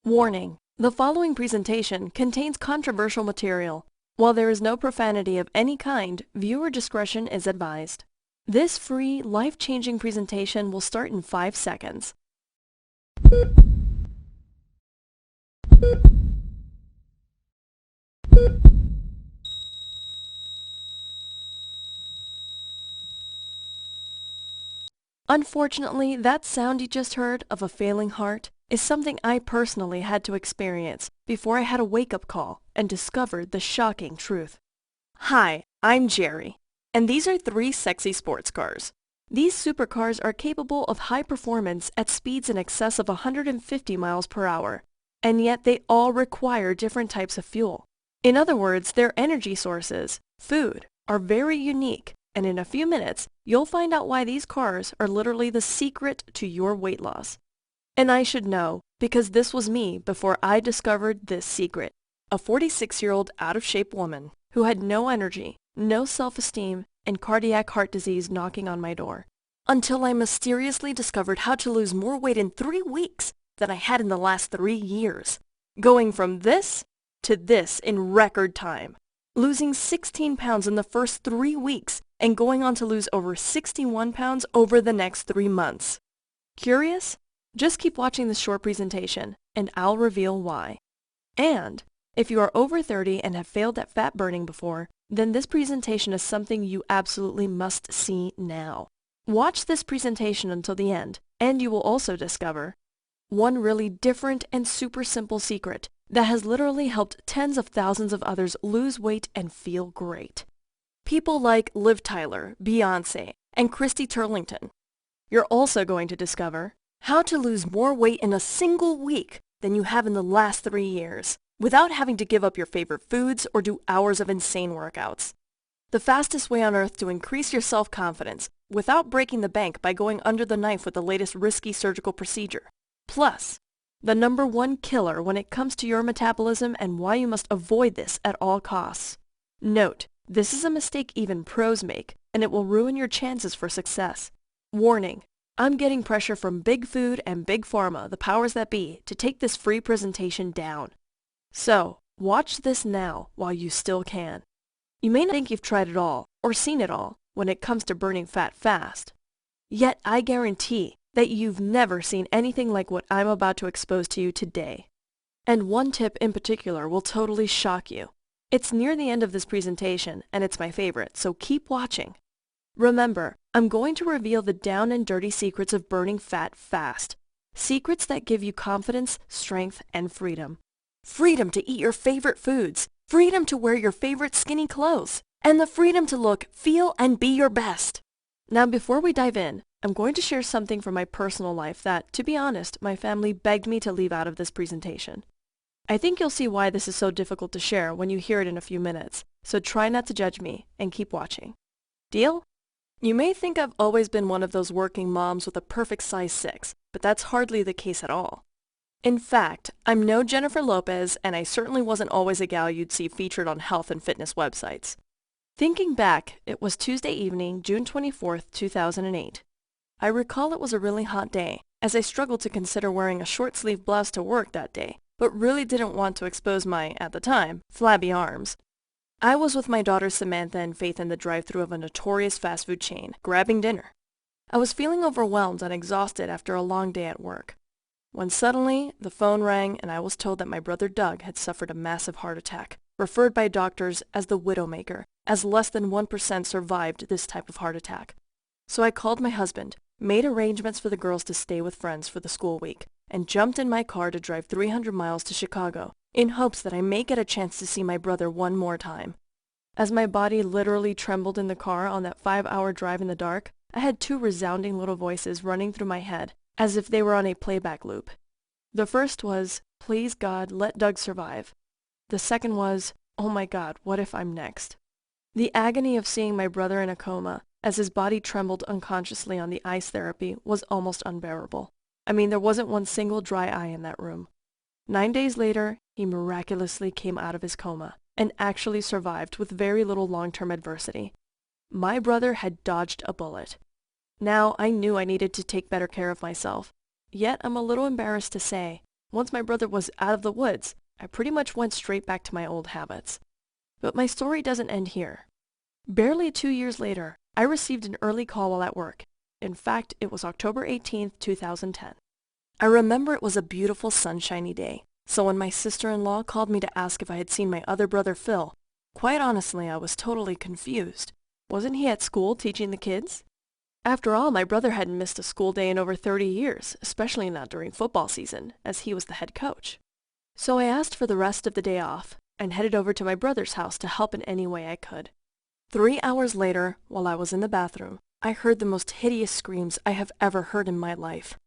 Warning: the following presentation contains controversial material. While there is no profanity of any kind, viewer discretion is advised. This free, life-changing presentation will start in 5 seconds. Unfortunately, that sound you just heard of a failing heart is something I personally had to experience before I had a wake-up call and discovered the shocking truth. Hi, I'm Jerry, and these are 3 sexy sports cars. These supercars are capable of high performance at speeds in excess of 150 miles per hour, and yet they all require different types of fuel. In other words, their energy sources, food, are very unique, and in a few minutes, you'll find out why these cars are literally the secret to your weight loss. And I should know, because this was me before I discovered this secret. A 46-year-old out-of-shape woman who had no energy, no self-esteem, and cardiac heart disease knocking on my door. Until I mysteriously discovered how to lose more weight in 3 weeks than I had in the last 3 years. Going from this to this in record time. Losing 16 pounds in the first 3 weeks and going on to lose over 61 pounds over the next 3 months. Curious? Just keep watching this short presentation, and I'll reveal why. And if you are over 30 and have failed at fat burning before, then this presentation is something you absolutely must see now. Watch this presentation until the end, and you will also discover one really different and super simple secret that has literally helped tens of thousands of others lose weight and feel great. People like Liv Tyler, Beyonce, and Christy Turlington. You're also going to discover how to lose more weight in a single week than you have in the last 3 years, without having to give up your favorite foods or do hours of insane workouts. The fastest way on earth to increase your self-confidence without breaking the bank by going under the knife with the latest risky surgical procedure. Plus, the #1 killer when it comes to your metabolism and why you must avoid this at all costs. Note, this is a mistake even pros make, and it will ruin your chances for success. Warning: I'm getting pressure from Big Food and Big Pharma, the powers that be, to take this free presentation down. So, watch this now while you still can. You may not think you've tried it all, or seen it all, when it comes to burning fat fast. Yet I guarantee that you've never seen anything like what I'm about to expose to you today. And one tip in particular will totally shock you. It's near the end of this presentation, and it's my favorite, so keep watching. Remember, I'm going to reveal the down and dirty secrets of burning fat fast. Secrets that give you confidence, strength, and freedom. Freedom to eat your favorite foods, freedom to wear your favorite skinny clothes, and the freedom to look, feel, and be your best. Now before we dive in, I'm going to share something from my personal life that, to be honest, my family begged me to leave out of this presentation. I think you'll see why this is so difficult to share when you hear it in a few minutes, so try not to judge me and keep watching. Deal? You may think I've always been one of those working moms with a perfect size 6, but that's hardly the case at all. In fact, I'm no Jennifer Lopez, and I certainly wasn't always a gal you'd see featured on health and fitness websites. Thinking back, it was Tuesday evening, June 24th, 2008. I recall it was a really hot day, as I struggled to consider wearing a short-sleeve blouse to work that day, but really didn't want to expose my, at the time, flabby arms. I was with my daughters Samantha and Faith in the drive-thru of a notorious fast food chain, grabbing dinner. I was feeling overwhelmed and exhausted after a long day at work, when suddenly the phone rang and I was told that my brother Doug had suffered a massive heart attack, referred by doctors as the widowmaker, as less than 1% survived this type of heart attack. So I called my husband, made arrangements for the girls to stay with friends for the school week, and jumped in my car to drive 300 miles to Chicago, in hopes that I may get a chance to see my brother one more time. As my body literally trembled in the car on that 5-hour drive in the dark, I had 2 resounding little voices running through my head, as if they were on a playback loop. The first was, "Please God, let Doug survive." The second was, "Oh my God, what if I'm next?" The agony of seeing my brother in a coma, as his body trembled unconsciously on the ice therapy, was almost unbearable. I mean, there wasn't one single dry eye in that room. 9 days later, he miraculously came out of his coma, and actually survived with very little long-term adversity. My brother had dodged a bullet. Now, I knew I needed to take better care of myself, yet I'm a little embarrassed to say, Once my brother was out of the woods, I pretty much went straight back to my old habits. But my story doesn't end here. Barely 2 years later, I received an early call while at work. In fact, it was October 18th, 2010. I remember it was a beautiful sunshiny day, so when my sister-in-law called me to ask if I had seen my other brother Phil, quite honestly, I was totally confused. Wasn't he at school teaching the kids? After all, my brother hadn't missed a school day in over 30 years, especially not during football season, as he was the head coach. So I asked for the rest of the day off, and headed over to my brother's house to help in any way I could. 3 hours later, while I was in the bathroom, I heard the most hideous screams I have ever heard in my life.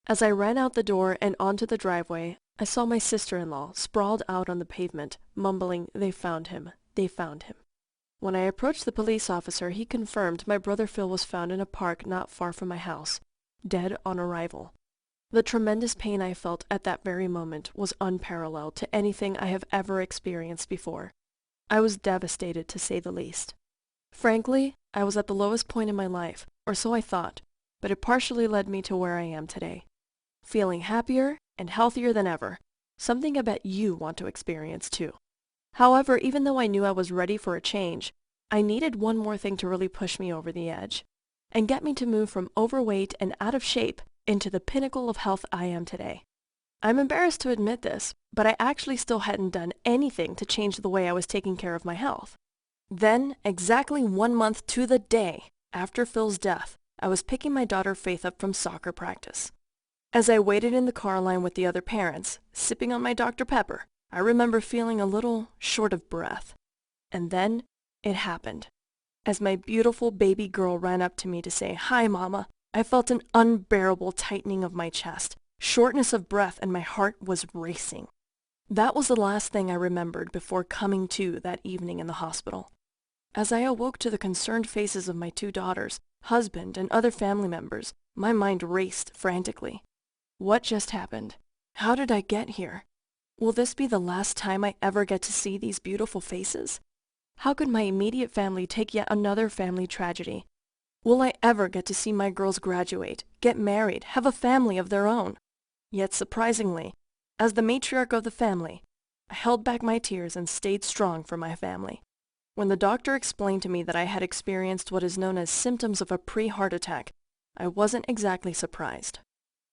As I ran out the door and onto the driveway, I saw my sister-in-law sprawled out on the pavement, mumbling, "They found him. They found him." When I approached the police officer, he confirmed my brother Phil was found in a park not far from my house, dead on arrival. The tremendous pain I felt at that very moment was unparalleled to anything I have ever experienced before. I was devastated, to say the least. Frankly, I was at the lowest point in my life, or so I thought, but it partially led me to where I am today. Feeling happier and healthier than ever, something I bet you want to experience too. However, even though I knew I was ready for a change, I needed one more thing to really push me over the edge, and get me to move from overweight and out of shape into the pinnacle of health I am today. I'm embarrassed to admit this, but I actually still hadn't done anything to change the way I was taking care of my health. Then, exactly 1 month to the day after Phil's death, I was picking my daughter Faith up from soccer practice. As I waited in the car line with the other parents, sipping on my Dr. Pepper, I remember feeling a little short of breath. And then, it happened. As my beautiful baby girl ran up to me to say, "Hi, Mama," I felt an unbearable tightening of my chest, shortness of breath, and my heart was racing. That was the last thing I remembered before coming to that evening in the hospital. As I awoke to the concerned faces of my 2 daughters, husband, and other family members, my mind raced frantically. What just happened? How did I get here? Will this be the last time I ever get to see these beautiful faces? How could my immediate family take yet another family tragedy? Will I ever get to see my girls graduate, get married, have a family of their own? Yet surprisingly, as the matriarch of the family, I held back my tears and stayed strong for my family. When the doctor explained to me that I had experienced what is known as symptoms of a pre-heart attack, I wasn't exactly surprised.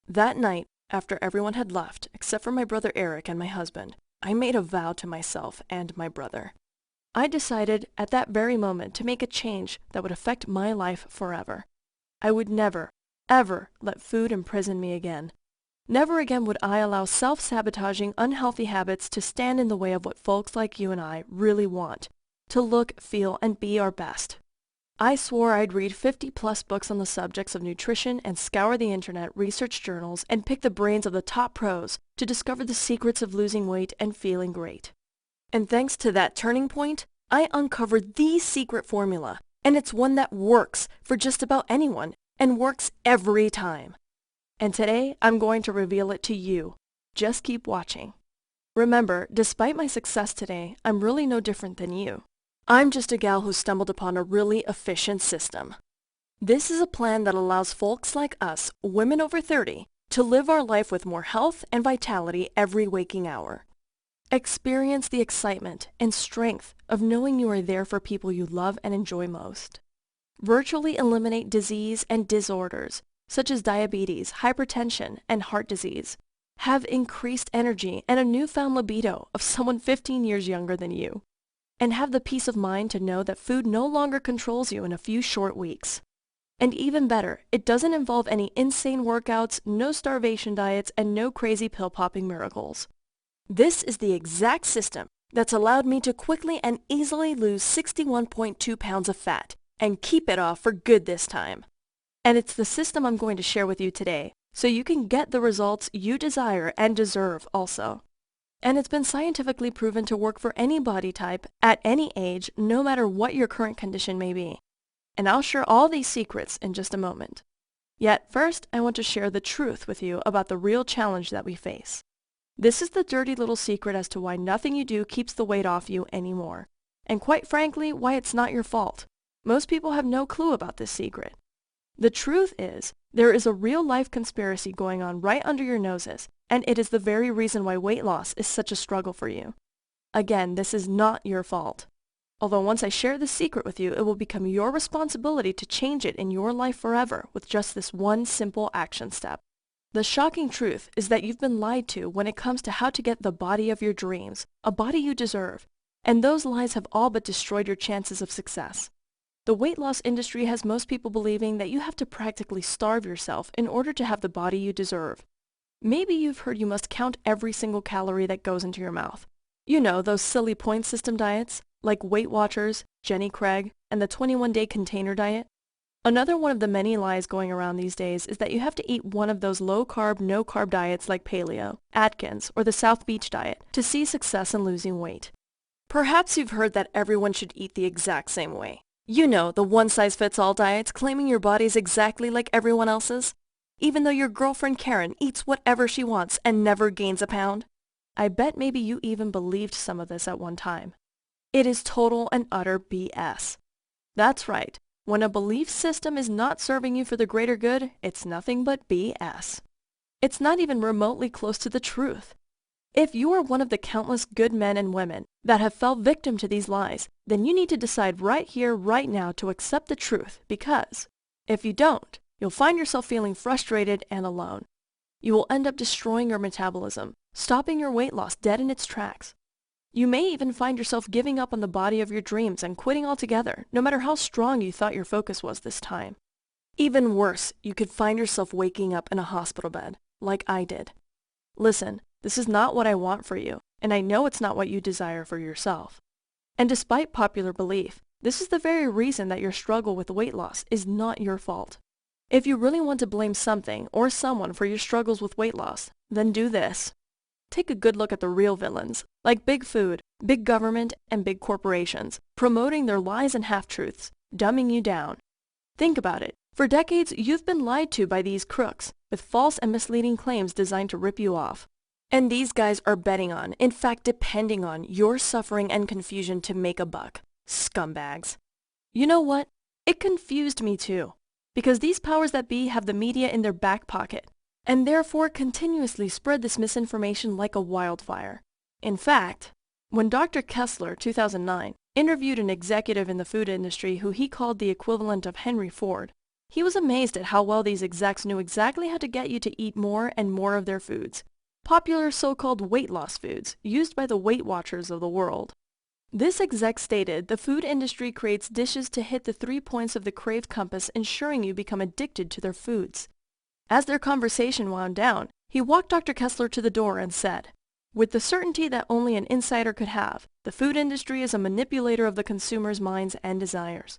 That night, after everyone had left, except for my brother Eric and my husband, I made a vow to myself and my brother. I decided at that very moment to make a change that would affect my life forever. I would never, ever let food imprison me again. Never again would I allow self-sabotaging, unhealthy habits to stand in the way of what folks like you and I really want, to look, feel, and be our best. I swore I'd read 50+ books on the subjects of nutrition and scour the internet, research journals, and pick the brains of the top pros to discover the secrets of losing weight and feeling great. And thanks to that turning point, I uncovered the secret formula, and it's one that works for just about anyone, and works every time. And today, I'm going to reveal it to you. Just keep watching. Remember, despite my success today, I'm really no different than you. I'm just a gal who stumbled upon a really efficient system. This is a plan that allows folks like us, women over 30, to live our life with more health and vitality every waking hour. Experience the excitement and strength of knowing you are there for people you love and enjoy most. Virtually eliminate disease and disorders, such as diabetes, hypertension, and heart disease. Have increased energy and a newfound libido of someone 15 years younger than you. And have the peace of mind to know that food no longer controls you in a few short weeks. And even better, it doesn't involve any insane workouts, no starvation diets, and no crazy pill-popping miracles. This is the exact system that's allowed me to quickly and easily lose 61.2 pounds of fat and keep it off for good this time. And it's the system I'm going to share with you today, so you can get the results you desire and deserve also. And it's been scientifically proven to work for any body type, at any age, no matter what your current condition may be. And I'll share all these secrets in just a moment. Yet first, I want to share the truth with you about the real challenge that we face. This is the dirty little secret as to why nothing you do keeps the weight off you anymore. And quite frankly, why it's not your fault. Most people have no clue about this secret. The truth is, there is a real-life conspiracy going on right under your noses and it is the very reason why weight loss is such a struggle for you. Again, this is not your fault. Although once I share this secret with you, it will become your responsibility to change it in your life forever with just this one simple action step. The shocking truth is that you've been lied to when it comes to how to get the body of your dreams, a body you deserve, and those lies have all but destroyed your chances of success. The weight loss industry has most people believing that you have to practically starve yourself in order to have the body you deserve. Maybe you've heard you must count every single calorie that goes into your mouth. You know, those silly point system diets, like Weight Watchers, Jenny Craig, and the 21-day container diet. Another one of the many lies going around these days is that you have to eat one of those low-carb, no-carb diets like Paleo, Atkins, or the South Beach diet to see success in losing weight. Perhaps you've heard that everyone should eat the exact same way. You know, the one-size-fits-all diets claiming your body's exactly like everyone else's, even though your girlfriend Karen eats whatever she wants and never gains a pound. I bet maybe you even believed some of this at one time. It is total and utter BS. That's right. When a belief system is not serving you for the greater good, it's nothing but BS. It's not even remotely close to the truth. If you are one of the countless good men and women that have fell victim to these lies, then you need to decide right here, right now to accept the truth, because if you don't, you'll find yourself feeling frustrated and alone. You will end up destroying your metabolism, stopping your weight loss dead in its tracks. You may even find yourself giving up on the body of your dreams and quitting altogether, no matter how strong you thought your focus was this time. Even worse, you could find yourself waking up in a hospital bed, like I did. Listen, this is not what I want for you, and I know it's not what you desire for yourself. And despite popular belief, this is the very reason that your struggle with weight loss is not your fault. If you really want to blame something or someone for your struggles with weight loss, then do this. Take a good look at the real villains, like big food, big government, and big corporations, promoting their lies and half-truths, dumbing you down. Think about it. For decades, you've been lied to by these crooks, with false and misleading claims designed to rip you off. And these guys are betting on, in fact depending on, your suffering and confusion to make a buck. Scumbags. You know what? It confused me too. Because these powers that be have the media in their back pocket, and therefore continuously spread this misinformation like a wildfire. In fact, when Dr. Kessler, 2009, interviewed an executive in the food industry who he called the equivalent of Henry Ford, he was amazed at how well these execs knew exactly how to get you to eat more and more of their foods, popular so-called weight loss foods used by the Weight Watchers of the world. This exec stated the food industry creates dishes to hit the 3 points of the crave compass, ensuring you become addicted to their foods. As their conversation wound down, he walked Dr. Kessler to the door and said, "With the certainty that only an insider could have, the food industry is a manipulator of the consumer's minds and desires."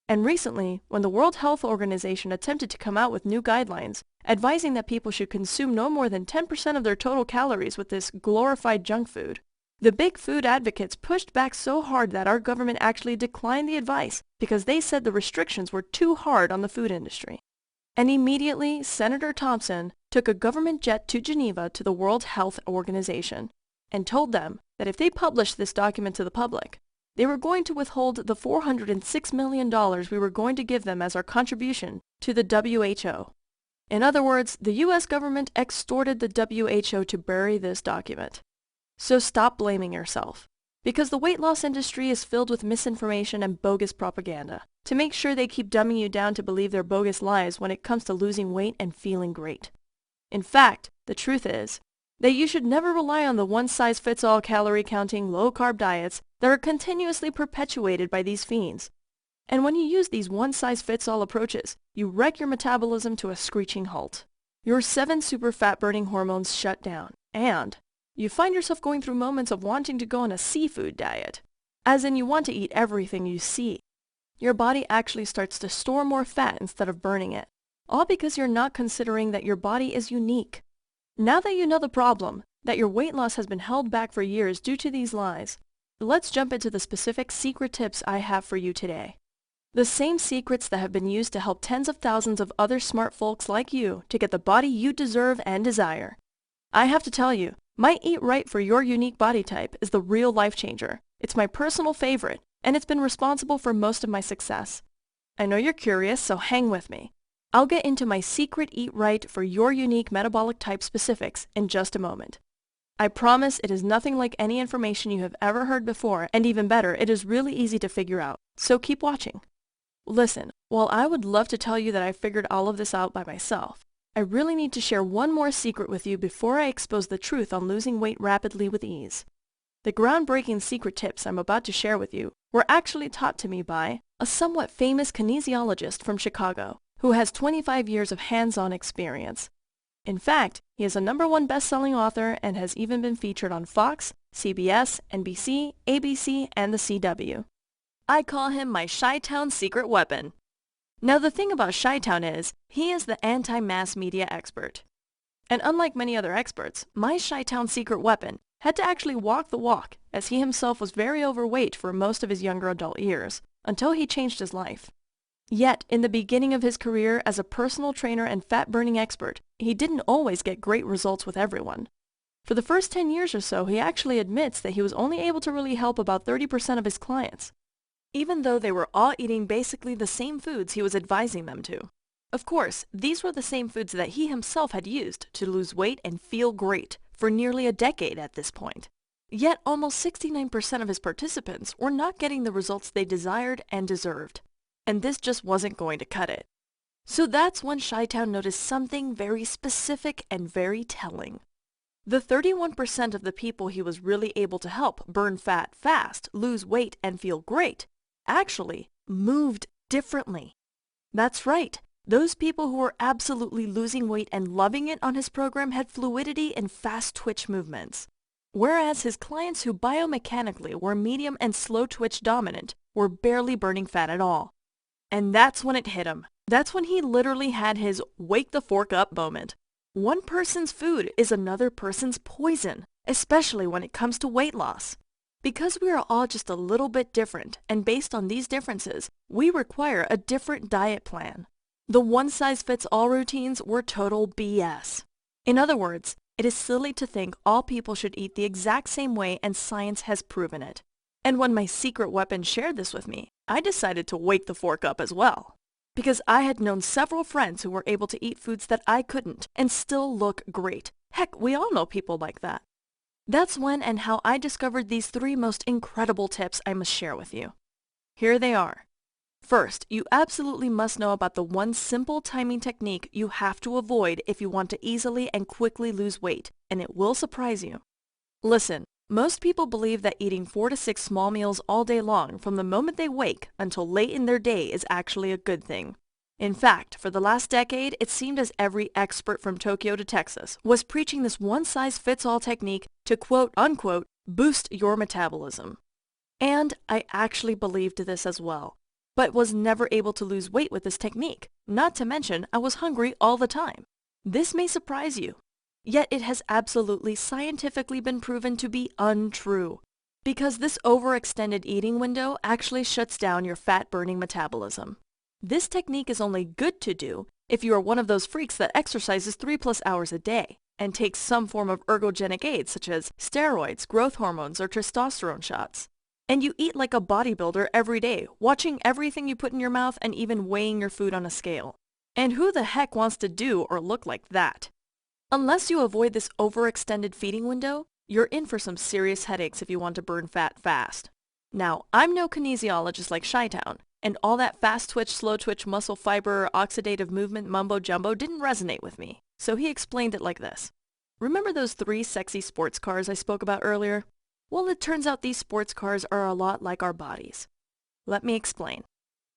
And recently, when the World Health Organization attempted to come out with new guidelines, advising that people should consume no more than 10% of their total calories with this glorified junk food, the big food advocates pushed back so hard that our government actually declined the advice because they said the restrictions were too hard on the food industry. And immediately, Senator Thompson took a government jet to Geneva to the World Health Organization and told them that if they published this document to the public, they were going to withhold the $406 million we were going to give them as our contribution to the WHO. In other words, the US government extorted the WHO to bury this document. So stop blaming yourself, because the weight loss industry is filled with misinformation and bogus propaganda to make sure they keep dumbing you down to believe their bogus lies when it comes to losing weight and feeling great. In fact, the truth is that you should never rely on the one-size-fits-all calorie-counting, low-carb diets that are continuously perpetuated by these fiends. And when you use these one-size-fits-all approaches, you wreck your metabolism to a screeching halt. Your 7 super fat-burning hormones shut down, and you find yourself going through moments of wanting to go on a seafood diet, as in you want to eat everything you see. Your body actually starts to store more fat instead of burning it, all because you're not considering that your body is unique. Now that you know the problem, that your weight loss has been held back for years due to these lies, let's jump into the specific secret tips I have for you today. The same secrets that have been used to help tens of thousands of other smart folks like you to get the body you deserve and desire. I have to tell you, my Eat Right for Your Unique Body Type is the real life changer. It's my personal favorite, and it's been responsible for most of my success. I know you're curious, so hang with me. I'll get into my secret eat right for your unique metabolic type specifics in just a moment. I promise it is nothing like any information you have ever heard before, and even better, it is really easy to figure out, so keep watching. Listen, while I would love to tell you that I figured all of this out by myself, I really need to share one more secret with you before I expose the truth on losing weight rapidly with ease. The groundbreaking secret tips I'm about to share with you were actually taught to me by a somewhat famous kinesiologist from Chicago who has 25 years of hands-on experience. In fact, he is a #1 best-selling author and has even been featured on Fox, CBS, NBC, ABC, and the CW. I call him my Chi-Town secret weapon. Now the thing about Chi-Town is, he is the anti-mass media expert. And unlike many other experts, my Chi-Town secret weapon had to actually walk the walk, as he himself was very overweight for most of his younger adult years, until he changed his life. Yet, in the beginning of his career as a personal trainer and fat-burning expert, he didn't always get great results with everyone. For the first 10 years or so, he actually admits that he was only able to really help about 30% of his clients, even though they were all eating basically the same foods he was advising them to. Of course, these were the same foods that he himself had used to lose weight and feel great for nearly a decade at this point. Yet almost 69% of his participants were not getting the results they desired and deserved. And this just wasn't going to cut it. So that's when Chi-Town noticed something very specific and very telling. The 31% of the people he was really able to help burn fat fast, lose weight, and feel great actually moved differently. That's right. Those people who were absolutely losing weight and loving it on his program had fluidity and fast twitch movements. Whereas his clients who biomechanically were medium and slow twitch dominant were barely burning fat at all. And that's when it hit him. That's when he literally had his wake the fork up moment. One person's food is another person's poison, especially when it comes to weight loss. Because we are all just a little bit different, and based on these differences, we require a different diet plan. The one-size-fits-all routines were total BS. In other words, it is silly to think all people should eat the exact same way, and science has proven it. And when my secret weapon shared this with me, I decided to wake the fork up as well. Because I had known several friends who were able to eat foods that I couldn't and still look great. Heck, we all know people like that. That's when and how I discovered these 3 most incredible tips I must share with you. Here they are. First, you absolutely must know about the one simple timing technique you have to avoid if you want to easily and quickly lose weight, and it will surprise you. Listen, most people believe that eating 4 to 6 small meals all day long from the moment they wake until late in their day is actually a good thing. In fact, for the last decade, it seemed as every expert from Tokyo to Texas was preaching this one-size-fits-all technique to quote-unquote boost your metabolism. And I actually believed this as well, but was never able to lose weight with this technique. Not to mention, I was hungry all the time. This may surprise you. Yet it has absolutely scientifically been proven to be untrue, because this overextended eating window actually shuts down your fat-burning metabolism. This technique is only good to do if you are one of those freaks that exercises 3+ hours a day and takes some form of ergogenic aids such as steroids, growth hormones, or testosterone shots. And you eat like a bodybuilder every day, watching everything you put in your mouth and even weighing your food on a scale. And who the heck wants to do or look like that? Unless you avoid this overextended feeding window, you're in for some serious headaches if you want to burn fat fast. Now, I'm no kinesiologist like Chi-Town, and all that fast twitch, slow twitch, muscle fiber, oxidative movement mumbo-jumbo didn't resonate with me, so he explained it like this. Remember those 3 sexy sports cars I spoke about earlier? Well, it turns out these sports cars are a lot like our bodies. Let me explain.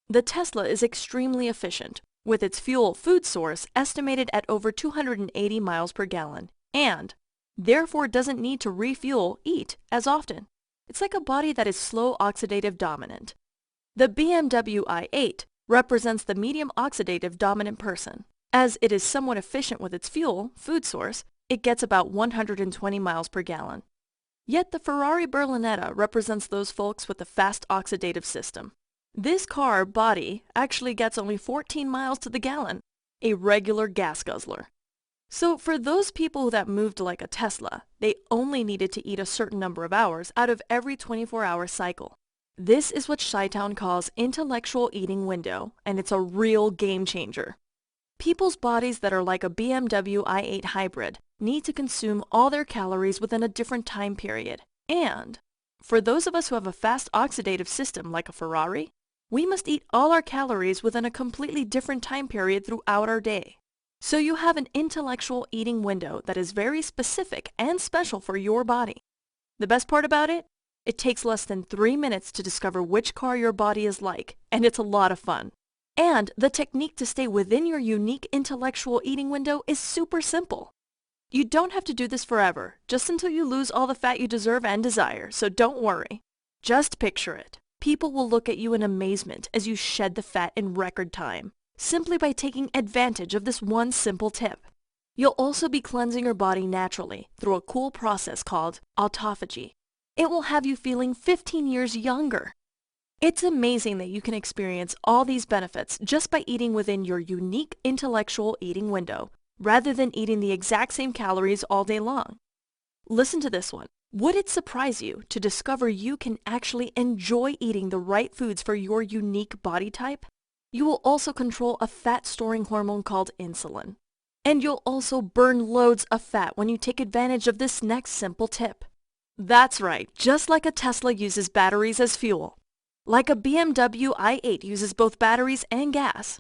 The Tesla is extremely efficient, with its fuel food source estimated at over 280 miles per gallon, and therefore doesn't need to eat as often. It's like a body that is slow oxidative dominant. The BMW i8 represents the medium oxidative dominant person. As it is somewhat efficient with its fuel food source, it gets about 120 miles per gallon. Yet the Ferrari Berlinetta represents those folks with the fast oxidative system. This car body actually gets only 14 miles to the gallon, a regular gas guzzler. So for those people that moved like a Tesla, they only needed to eat a certain number of hours out of every 24-hour cycle. This is what Chi-Town calls intellectual eating window, and it's a real game changer. People's bodies that are like a BMW i8 hybrid need to consume all their calories within a different time period. And for those of us who have a fast oxidative system like a Ferrari, we must eat all our calories within a completely different time period throughout our day. So you have an intellectual eating window that is very specific and special for your body. The best part about it? It takes less than 3 minutes to discover which car your body is like, and it's a lot of fun. And the technique to stay within your unique intellectual eating window is super simple. You don't have to do this forever, just until you lose all the fat you deserve and desire, so don't worry. Just picture it. People will look at you in amazement as you shed the fat in record time, simply by taking advantage of this one simple tip. You'll also be cleansing your body naturally through a cool process called autophagy. It will have you feeling 15 years younger. It's amazing that you can experience all these benefits just by eating within your unique intellectual eating window, rather than eating the exact same calories all day long. Listen to this one. Would it surprise you to discover you can actually enjoy eating the right foods for your unique body type? You will also control a fat-storing hormone called insulin. And you'll also burn loads of fat when you take advantage of this next simple tip. That's right, just like a Tesla uses batteries as fuel. Like a BMW i8 uses both batteries and gas.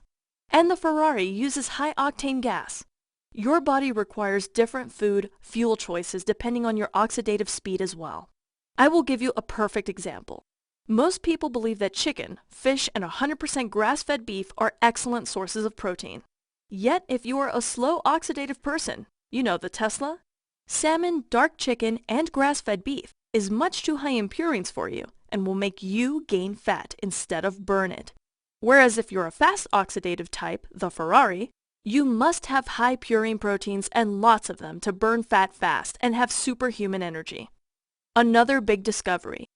And the Ferrari uses high-octane gas. Your body requires different food, fuel choices depending on your oxidative speed as well. I will give you a perfect example. Most people believe that chicken, fish, and 100% grass-fed beef are excellent sources of protein. Yet, if you are a slow oxidative person, you know the Tesla, salmon, dark chicken, and grass-fed beef is much too high in purines for you and will make you gain fat instead of burn it. Whereas if you're a fast oxidative type, the Ferrari, you must have high purine proteins and lots of them to burn fat fast and have superhuman energy. Another big discovery.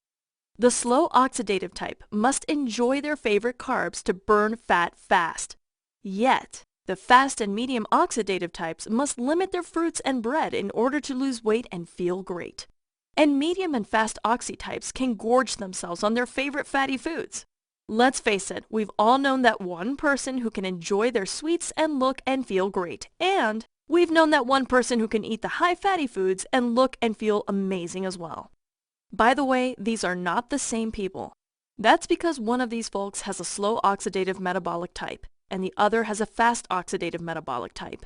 The slow oxidative type must enjoy their favorite carbs to burn fat fast. Yet, the fast and medium oxidative types must limit their fruits and bread in order to lose weight and feel great. And medium and fast oxy types can gorge themselves on their favorite fatty foods. Let's face it, we've all known that one person who can enjoy their sweets and look and feel great. And we've known that one person who can eat the high fatty foods and look and feel amazing as well. By the way, these are not the same people. That's because one of these folks has a slow oxidative metabolic type, and the other has a fast oxidative metabolic type.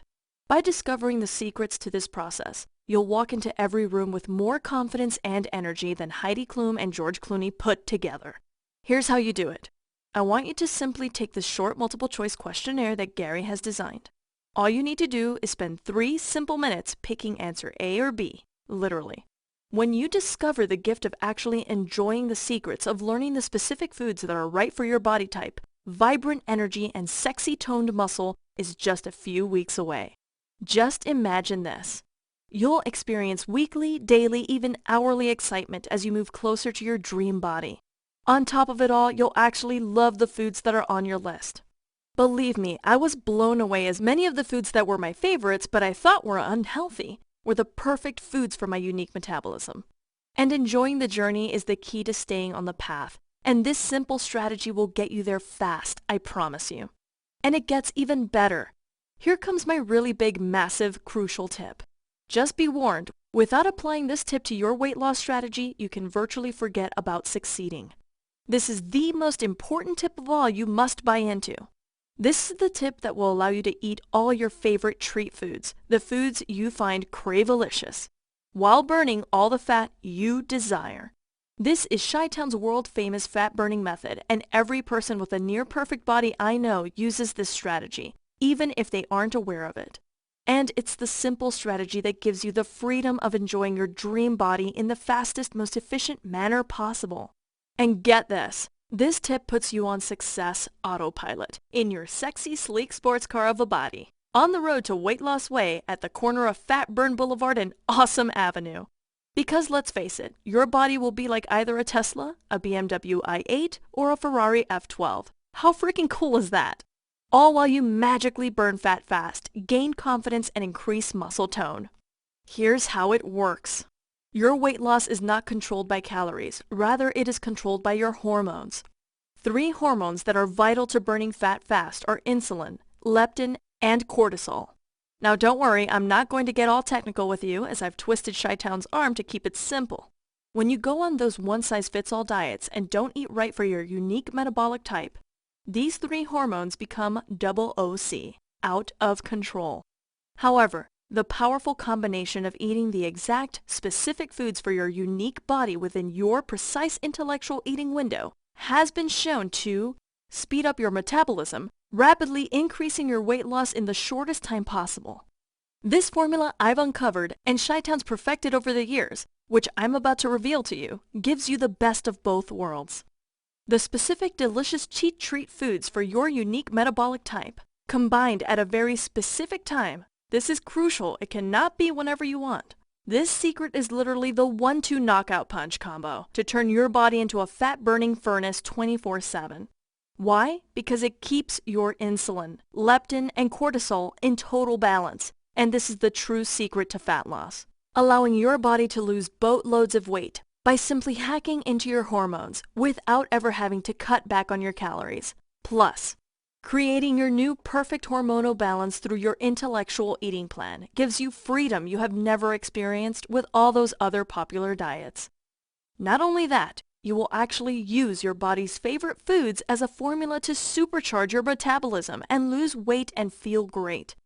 By discovering the secrets to this process, you'll walk into every room with more confidence and energy than Heidi Klum and George Clooney put together. Here's how you do it. I want you to simply take this short multiple choice questionnaire that Gary has designed. All you need to do is spend 3 simple minutes picking answer A or B, literally. When you discover the gift of actually enjoying the secrets of learning the specific foods that are right for your body type, vibrant energy and sexy toned muscle is just a few weeks away. Just imagine this. You'll experience weekly, daily, even hourly excitement as you move closer to your dream body. On top of it all, you'll actually love the foods that are on your list. Believe me, I was blown away as many of the foods that were my favorites but I thought were unhealthy were the perfect foods for my unique metabolism. And enjoying the journey is the key to staying on the path, and this simple strategy will get you there fast, I promise you. And it gets even better. Here comes my really big, massive, crucial tip. Just be warned, without applying this tip to your weight loss strategy, you can virtually forget about succeeding. This is the most important tip of all you must buy into. This is the tip that will allow you to eat all your favorite treat foods, the foods you find cravelicious, while burning all the fat you desire. This is Chi-Town's world-famous fat-burning method, and every person with a near-perfect body I know uses this strategy, even if they aren't aware of it. And it's the simple strategy that gives you the freedom of enjoying your dream body in the fastest, most efficient manner possible. And get this tip puts you on success autopilot in your sexy, sleek sports car of a body, on the road to Weight Loss Way at the corner of Fat Burn Boulevard and Awesome Avenue. Because let's face it, your body will be like either a Tesla, a BMW i8, or a Ferrari F12. How freaking cool is that? All while you magically burn fat fast, gain confidence, and increase muscle tone. Here's how it works. Your weight loss is not controlled by calories, rather it is controlled by your hormones. 3 hormones that are vital to burning fat fast are insulin, leptin, and cortisol. Now don't worry, I'm not going to get all technical with you as I've twisted Chi-Town's arm to keep it simple. When you go on those one-size-fits-all diets and don't eat right for your unique metabolic type, these three hormones become double OC, out of control. However, the powerful combination of eating the exact specific foods for your unique body within your precise intellectual eating window has been shown to speed up your metabolism, rapidly increasing your weight loss in the shortest time possible. This formula I've uncovered and Chi-Town's perfected over the years, which I'm about to reveal to you, gives you the best of both worlds. The specific delicious cheat treat foods for your unique metabolic type, combined at a very specific time. This is crucial. It cannot be whenever you want. This secret is literally the 1-2 knockout punch combo to turn your body into a fat-burning furnace 24/7. Why? Because it keeps your insulin, leptin, and cortisol in total balance, and this is the true secret to fat loss, allowing your body to lose boatloads of weight by simply hacking into your hormones without ever having to cut back on your calories. Plus, creating your new perfect hormonal balance through your intellectual eating plan gives you freedom you have never experienced with all those other popular diets. Not only that, you will actually use your body's favorite foods as a formula to supercharge your metabolism and lose weight and feel great.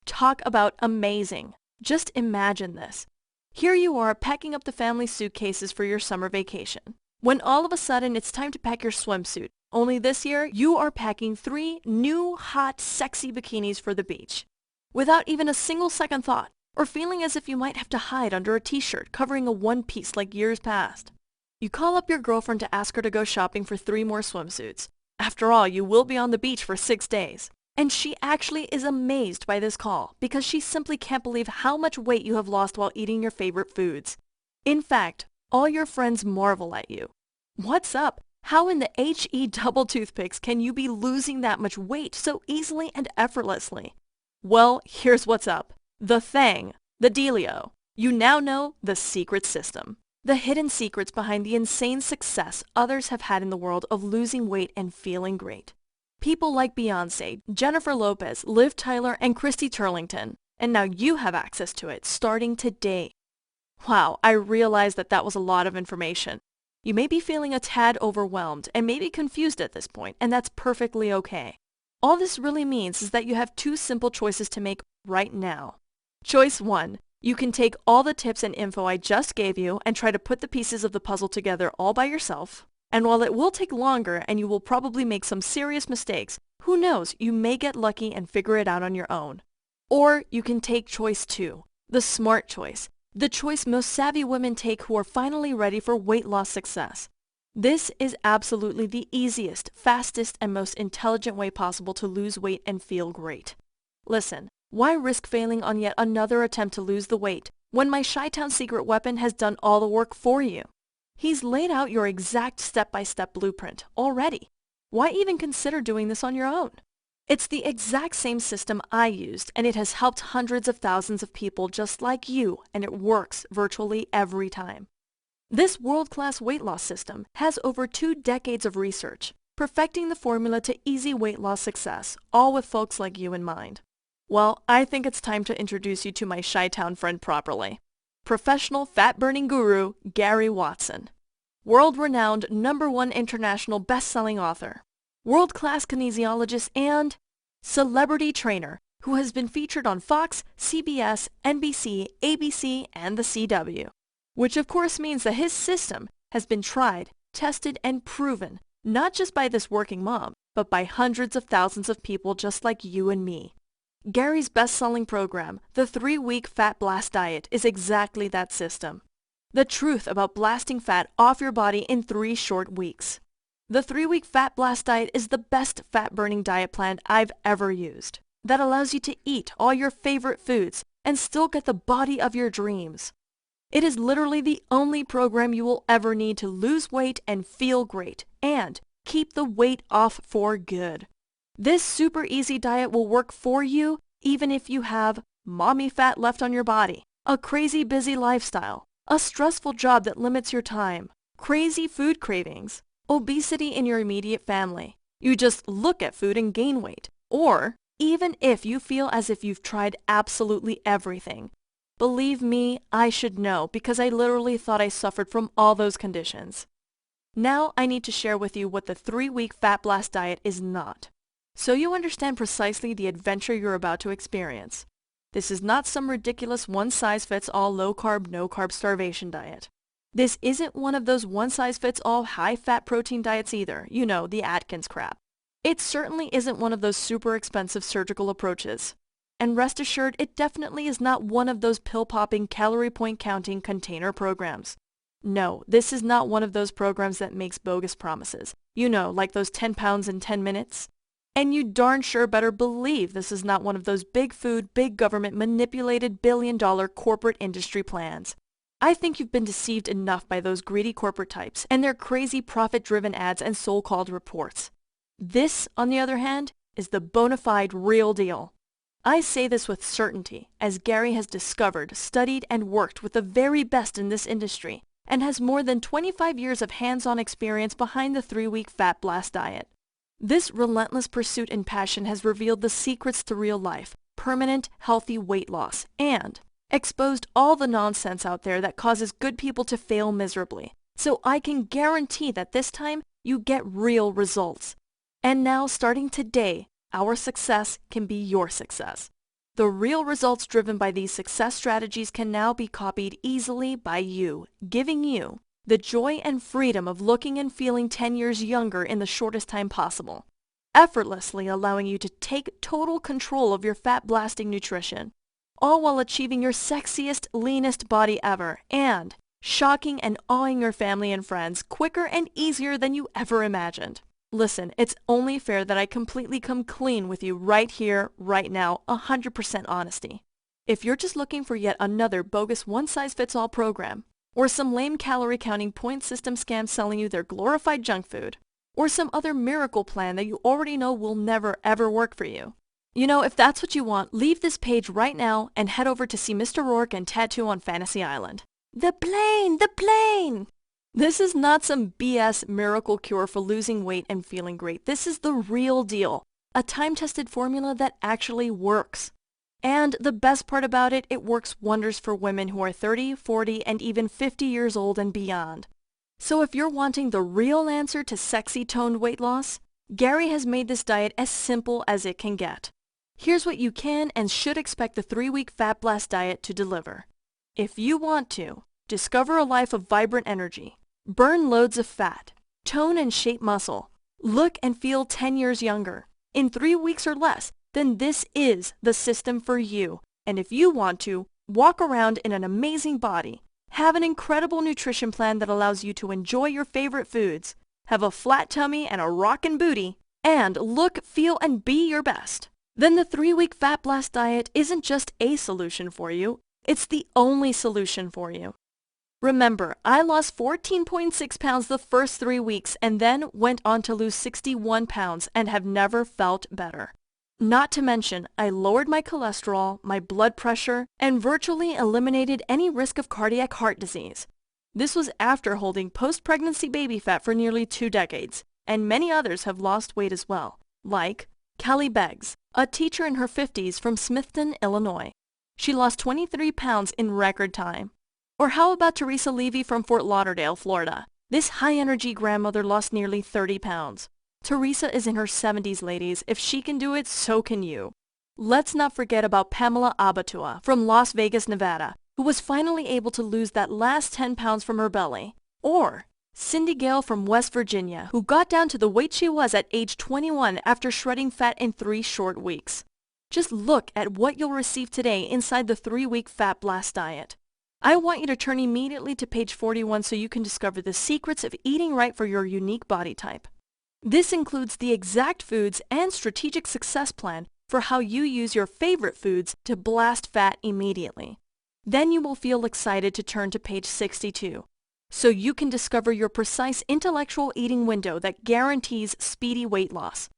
Talk about amazing. Just imagine this. Here you are packing up the family suitcases for your summer vacation, when all of a sudden it's time to pack your swimsuit. Only this year, you are packing 3 new, hot, sexy bikinis for the beach, without even a single second thought, or feeling as if you might have to hide under a t-shirt covering a one-piece like years past. You call up your girlfriend to ask her to go shopping for 3 more swimsuits. After all, you will be on the beach for 6 days. And she actually is amazed by this call because she simply can't believe how much weight you have lost while eating your favorite foods. In fact, all your friends marvel at you. What's up? How in the HE double toothpicks can you be losing that much weight so easily and effortlessly? Well, here's what's up. The thing, the dealio. You now know the secret system. The hidden secrets behind the insane success others have had in the world of losing weight and feeling great. People like Beyonce, Jennifer Lopez, Liv Tyler, and Christy Turlington. And now you have access to it starting today. Wow, I realize that was a lot of information. You may be feeling a tad overwhelmed and maybe confused at this point, and that's perfectly okay. All this really means is that you have 2 simple choices to make right now. Choice 1. You can take all the tips and info I just gave you and try to put the pieces of the puzzle together all by yourself. And while it will take longer and you will probably make some serious mistakes, who knows, you may get lucky and figure it out on your own. Or you can take choice 2, the smart choice, the choice most savvy women take who are finally ready for weight loss success. This is absolutely the easiest, fastest, and most intelligent way possible to lose weight and feel great. Listen, why risk failing on yet another attempt to lose the weight when my Chi-Town secret weapon has done all the work for you? He's laid out your exact step-by-step blueprint already. Why even consider doing this on your own? It's the exact same system I used, and it has helped hundreds of thousands of people just like you, and it works virtually every time. This world-class weight loss system has over 2 decades of research, perfecting the formula to easy weight loss success, all with folks like you in mind. Well, I think it's time to introduce you to my Chi-Town friend properly. Professional fat-burning guru, Gary Watson. World-renowned #1 international best-selling author. World-class kinesiologist and celebrity trainer who has been featured on Fox, CBS, NBC, ABC, and the CW. Which of course means that his system has been tried, tested, and proven, not just by this working mom, but by hundreds of thousands of people just like you and me. Gary's best-selling program, the 3-week Fat Blast Diet, is exactly that system. The truth about blasting fat off your body in 3 short weeks. The 3-week Fat Blast Diet is the best fat-burning diet plan I've ever used, that allows you to eat all your favorite foods and still get the body of your dreams. It is literally the only program you will ever need to lose weight and feel great, and keep the weight off for good. This super easy diet will work for you even if you have mommy fat left on your body, a crazy busy lifestyle, a stressful job that limits your time, crazy food cravings, obesity in your immediate family, you just look at food and gain weight, or even if you feel as if you've tried absolutely everything. Believe me, I should know because I literally thought I suffered from all those conditions. Now I need to share with you what the 3-week Fat Blast diet is not, so you understand precisely the adventure you're about to experience. This is not some ridiculous one-size-fits-all low-carb, no-carb starvation diet. This isn't one of those one-size-fits-all high-fat protein diets either, you know, the Atkins crap. It certainly isn't one of those super expensive surgical approaches. And rest assured, it definitely is not one of those pill-popping, calorie point counting container programs. No, this is not one of those programs that makes bogus promises. You know, like those 10 pounds in 10 minutes. And you darn sure better believe this is not one of those big food, big government manipulated billion-dollar corporate industry plans. I think you've been deceived enough by those greedy corporate types and their crazy profit-driven ads and so-called reports. This, on the other hand, is the bona fide real deal. I say this with certainty, as Gary has discovered, studied, and worked with the very best in this industry, and has more than 25 years of hands-on experience behind the 3-week Fat Blast diet. This relentless pursuit and passion has revealed the secrets to real life, permanent, healthy weight loss, and exposed all the nonsense out there that causes good people to fail miserably. So I can guarantee that this time you get real results. And now, starting today, our success can be your success. The real results driven by these success strategies can now be copied easily by you, giving you the joy and freedom of looking and feeling 10 years younger in the shortest time possible, effortlessly allowing you to take total control of your fat-blasting nutrition, all while achieving your sexiest, leanest body ever, and shocking and awing your family and friends quicker and easier than you ever imagined. Listen, it's only fair that I completely come clean with you right here, right now, 100% honesty. If you're just looking for yet another bogus one-size-fits-all program, or some lame calorie-counting point system scam selling you their glorified junk food, or some other miracle plan that you already know will never ever work for you, you know, if that's what you want, leave this page right now and head over to see Mr. Rourke and Tattoo on Fantasy Island. The plane! The plane! This is not some BS miracle cure for losing weight and feeling great. This is the real deal. A time-tested formula that actually works. And the best part about it, it works wonders for women who are 30, 40, and even 50 years old and beyond. So if you're wanting the real answer to sexy toned weight loss, Gary has made this diet as simple as it can get. Here's what you can and should expect the 3-week Fat Blast diet to deliver. If you want to, discover a life of vibrant energy, burn loads of fat, tone and shape muscle, look and feel 10 years younger, in 3 weeks or less, then this is the system for you. And if you want to, walk around in an amazing body, have an incredible nutrition plan that allows you to enjoy your favorite foods, have a flat tummy and a rockin' booty, and look, feel, and be your best, then the 3-week Fat Blast diet isn't just a solution for you, it's the only solution for you. Remember, I lost 14.6 pounds the first 3 weeks and then went on to lose 61 pounds and have never felt better. Not to mention, I lowered my cholesterol, my blood pressure, and virtually eliminated any risk of cardiac heart disease. This was after holding post-pregnancy baby fat for nearly 2 decades, and many others have lost weight as well, like Kelly Beggs, a teacher in her 50s from Smithton, Illinois. She lost 23 pounds in record time. Or how about Teresa Levy from Fort Lauderdale, Florida? This high-energy grandmother lost nearly 30 pounds. Teresa is in her 70s, ladies. If she can do it, so can you. Let's not forget about Pamela Abatua from Las Vegas, Nevada, who was finally able to lose that last 10 pounds from her belly. Or Cindy Gale from West Virginia, who got down to the weight she was at age 21 after shredding fat in 3 short weeks. Just look at what you'll receive today inside the 3-week Fat Blast diet. I want you to turn immediately to page 41 so you can discover the secrets of eating right for your unique body type. This includes the exact foods and strategic success plan for how you use your favorite foods to blast fat immediately. Then you will feel excited to turn to page 62, so you can discover your precise intellectual eating window that guarantees speedy weight loss.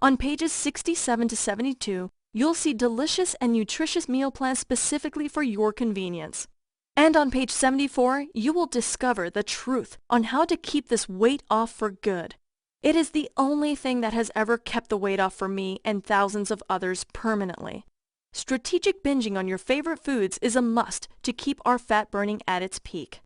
On pages 67 to 72, you'll see delicious and nutritious meal plans specifically for your convenience. And on page 74, you will discover the truth on how to keep this weight off for good. It is the only thing that has ever kept the weight off for me and thousands of others permanently. Strategic binging on your favorite foods is a must to keep our fat burning at its peak.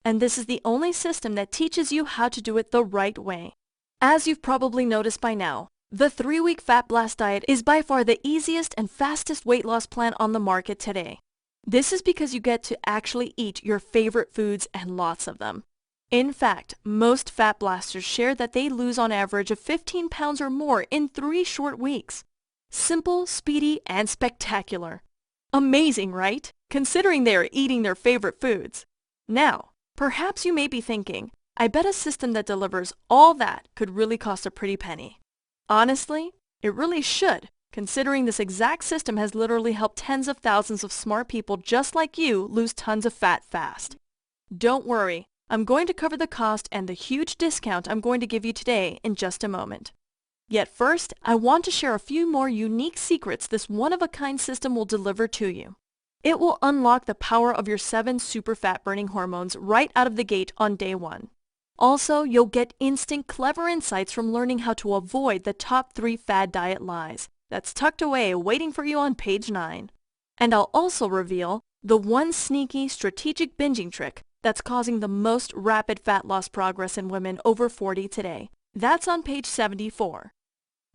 And this is the only system that teaches you how to do it the right way. As you've probably noticed by now, the 3-week Fat Blast diet is by far the easiest and fastest weight loss plan on the market today. This is because you get to actually eat your favorite foods and lots of them. In fact, most fat blasters share that they lose on average of 15 pounds or more in 3 short weeks. Simple, speedy, and spectacular. Amazing, right? Considering they are eating their favorite foods. Now, perhaps you may be thinking, I bet a system that delivers all that could really cost a pretty penny. Honestly, it really should, considering this exact system has literally helped tens of thousands of smart people just like you lose tons of fat fast. Don't worry, I'm going to cover the cost and the huge discount I'm going to give you today in just a moment. Yet first, I want to share a few more unique secrets this one-of-a-kind system will deliver to you. It will unlock the power of your 7 super fat-burning hormones right out of the gate on day 1. Also, you'll get instant clever insights from learning how to avoid the top 3 fad diet lies that's tucked away waiting for you on page 9. And I'll also reveal the one sneaky strategic binging trick that's causing the most rapid fat loss progress in women over 40 today. That's on page 74.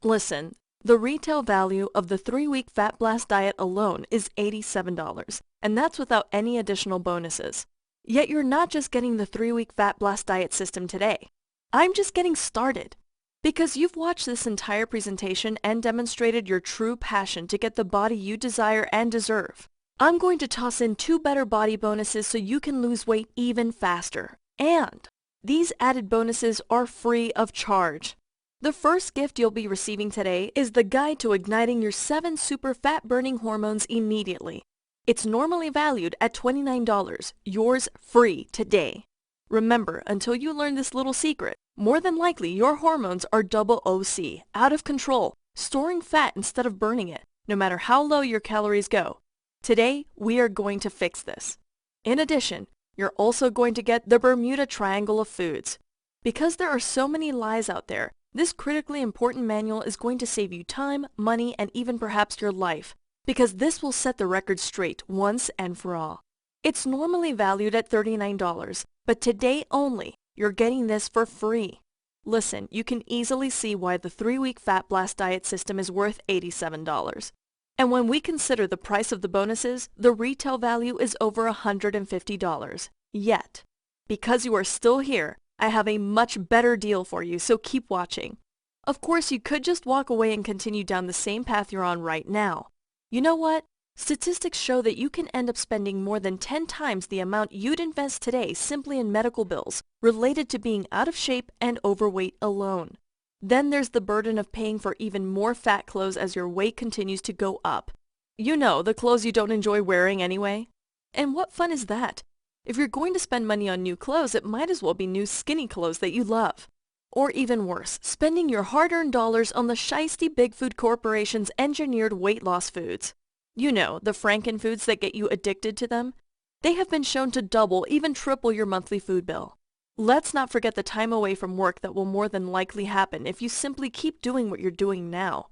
Listen, the retail value of the 3-week Fat Blast diet alone is $87, and that's without any additional bonuses. Yet you're not just getting the 3-week Fat Blast diet system today. I'm just getting started. Because you've watched this entire presentation and demonstrated your true passion to get the body you desire and deserve. I'm going to toss in 2 better body bonuses so you can lose weight even faster. And these added bonuses are free of charge. The first gift you'll be receiving today is the guide to igniting your 7 super fat-burning hormones immediately. It's normally valued at $29, yours free today. Remember, until you learn this little secret, more than likely your hormones are double OC, out of control, storing fat instead of burning it, no matter how low your calories go. Today, we are going to fix this. In addition, you're also going to get the Bermuda Triangle of foods. Because there are so many lies out there, this critically important manual is going to save you time, money, and even perhaps your life, because this will set the record straight once and for all. It's normally valued at $39, but today only, you're getting this for free. Listen, you can easily see why the 3-week Fat Blast diet system is worth $87. And when we consider the price of the bonuses, the retail value is over $150. Yet, because you are still here, I have a much better deal for you, so keep watching. Of course, you could just walk away and continue down the same path you're on right now. You know what? Statistics show that you can end up spending more than 10 times the amount you'd invest today simply in medical bills related to being out of shape and overweight alone. Then there's the burden of paying for even more fat clothes as your weight continues to go up. You know, the clothes you don't enjoy wearing anyway. And what fun is that? If you're going to spend money on new clothes, it might as well be new skinny clothes that you love. Or even worse, spending your hard-earned dollars on the shiesty big food corporations' engineered weight loss foods. You know, the frankenfoods that get you addicted to them. They have been shown to double, even triple your monthly food bill. Let's not forget the time away from work that will more than likely happen if you simply keep doing what you're doing now.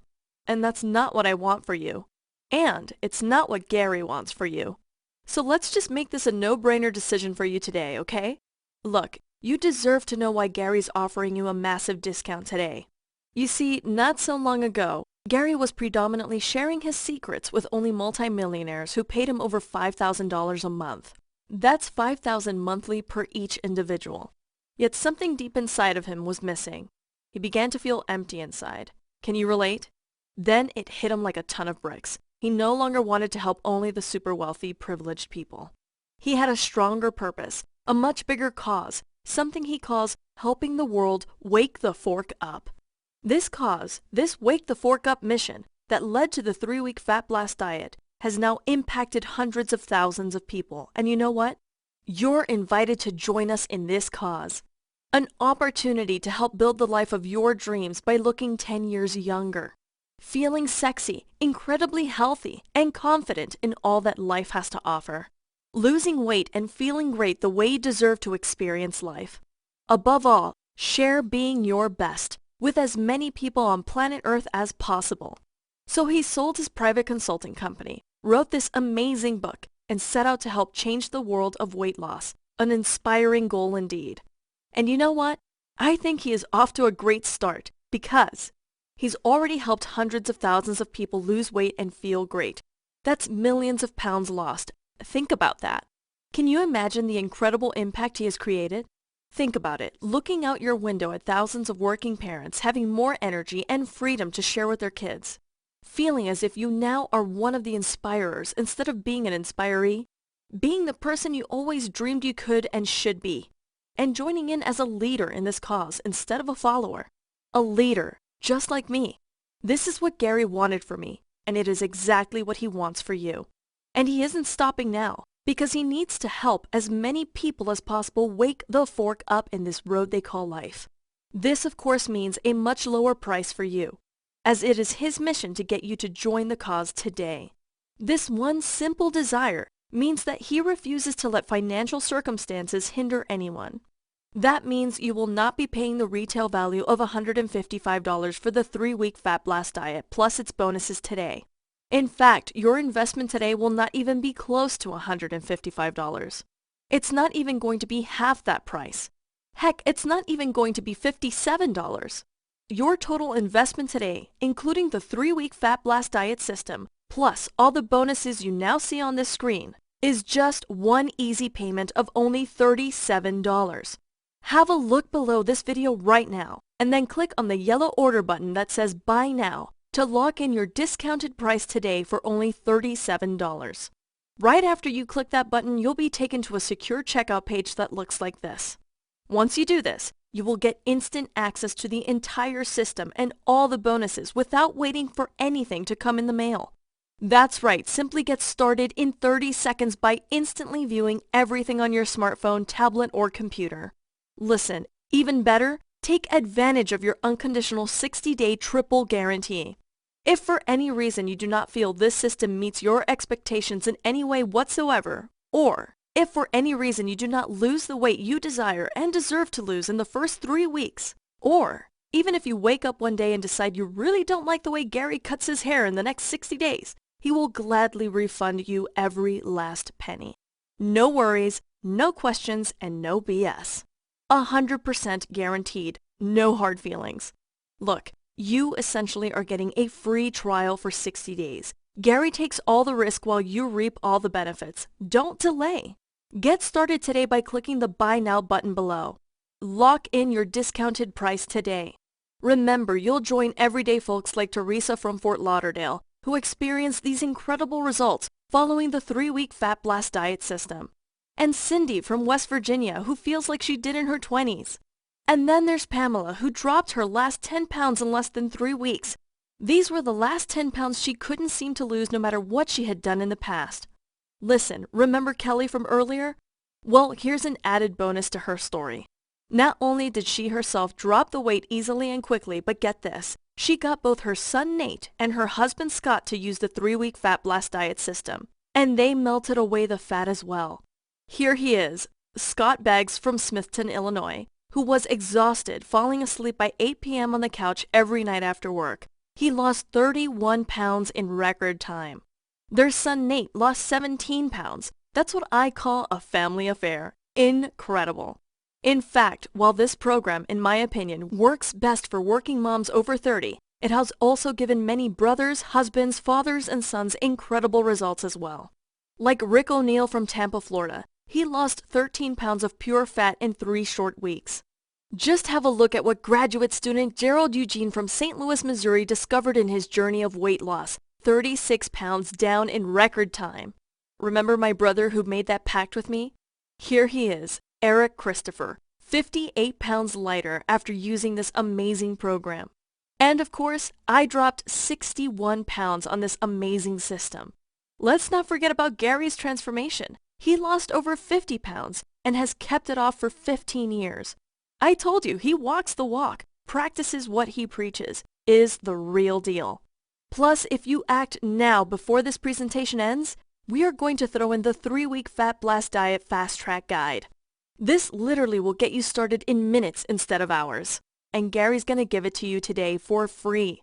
And that's not what I want for you. And it's not what Gary wants for you. So let's just make this a no-brainer decision for you today, okay? Look, you deserve to know why Gary's offering you a massive discount today. You see, not so long ago, Gary was predominantly sharing his secrets with only multimillionaires who paid him over $5,000 a month. That's $5,000 monthly per each individual. Yet something deep inside of him was missing. He began to feel empty inside. Can you relate? Then it hit him like a ton of bricks. He no longer wanted to help only the super wealthy, privileged people. He had a stronger purpose, a much bigger cause, something he calls helping the world wake the fork up. This cause, this Wake the Fork Up mission that led to the 3-week Fat Blast diet, has now impacted hundreds of thousands of people. And you know what? You're invited to join us in this cause. An opportunity to help build the life of your dreams by looking 10 years younger. Feeling sexy, incredibly healthy, and confident in all that life has to offer. Losing weight and feeling great the way you deserve to experience life. Above all, share being your best with as many people on planet Earth as possible. So he sold his private consulting company, wrote this amazing book, and set out to help change the world of weight loss, an inspiring goal indeed. And you know what? I think he is off to a great start because he's already helped hundreds of thousands of people lose weight and feel great. That's millions of pounds lost. Think about that. Can you imagine the incredible impact he has created? Think about it, looking out your window at thousands of working parents having more energy and freedom to share with their kids. Feeling as if you now are one of the inspirers instead of being an inspiree. Being the person you always dreamed you could and should be. And joining in as a leader in this cause instead of a follower. A leader, just like me. This is what Gary wanted for me, and it is exactly what he wants for you. And he isn't stopping now, because he needs to help as many people as possible wake the fork up in this road they call life. This, of course, means a much lower price for you, as it is his mission to get you to join the cause today. This one simple desire means that he refuses to let financial circumstances hinder anyone. That means you will not be paying the retail value of $155 for the 3-week Fat Blast diet plus its bonuses today. In fact, your investment today will not even be close to $155. It's not even going to be half that price. Heck, it's not even going to be $57. Your total investment today, including the 3-week Fat Blast diet system, plus all the bonuses you now see on this screen, is just one easy payment of only $37. Have a look below this video right now, and then click on the yellow order button that says Buy Now to lock in your discounted price today for only $37. Right after you click that button, you'll be taken to a secure checkout page that looks like this. Once you do this, you will get instant access to the entire system and all the bonuses without waiting for anything to come in the mail. That's right, simply get started in 30 seconds by instantly viewing everything on your smartphone, tablet, or computer. Listen, even better, take advantage of your unconditional 60-day triple guarantee. If for any reason you do not feel this system meets your expectations in any way whatsoever, or if for any reason you do not lose the weight you desire and deserve to lose in the first 3 weeks, or even if you wake up one day and decide you really don't like the way Gary cuts his hair in the next 60 days, he will gladly refund you every last penny. No worries, no questions, and no BS. 100% guaranteed, no hard feelings. Look, you essentially are getting a free trial for 60 days. Gary takes all the risk while you reap all the benefits. Don't delay. Get started today by clicking the Buy Now button below. Lock in your discounted price today. Remember, you'll join everyday folks like Teresa from Fort Lauderdale, who experienced these incredible results following the 3-week Fat Blast diet system. And Cindy from West Virginia, who feels like she did in her 20s. And then there's Pamela, who dropped her last 10 pounds in less than 3 weeks. These were the last 10 pounds she couldn't seem to lose no matter what she had done in the past. Listen, remember Kelly from earlier? Well, here's an added bonus to her story. Not only did she herself drop the weight easily and quickly, but get this, she got both her son Nate and her husband Scott to use the 3-week Fat Blast diet system. And they melted away the fat as well. Here he is, Scott Beggs from Smithton, Illinois, who was exhausted, falling asleep by 8 p.m. on the couch every night after work. He lost 31 pounds in record time. Their son Nate lost 17 pounds. That's what I call a family affair. Incredible. In fact, while this program, in my opinion, works best for working moms over 30, it has also given many brothers, husbands, fathers, and sons incredible results as well. Like Rick O'Neill from Tampa, Florida, he lost 13 pounds of pure fat in 3 short weeks. Just have a look at what graduate student Gerald Eugene from St. Louis, Missouri discovered in his journey of weight loss, 36 pounds down in record time. Remember my brother who made that pact with me? Here he is, Eric Christopher, 58 pounds lighter after using this amazing program. And of course, I dropped 61 pounds on this amazing system. Let's not forget about Gary's transformation. He lost over 50 pounds and has kept it off for 15 years. I told you, he walks the walk, practices what he preaches, is the real deal. Plus, if you act now before this presentation ends, we are going to throw in the 3-week Fat Blast Diet Fast Track Guide. This literally will get you started in minutes instead of hours. and Gary's gonna give it to you today for free.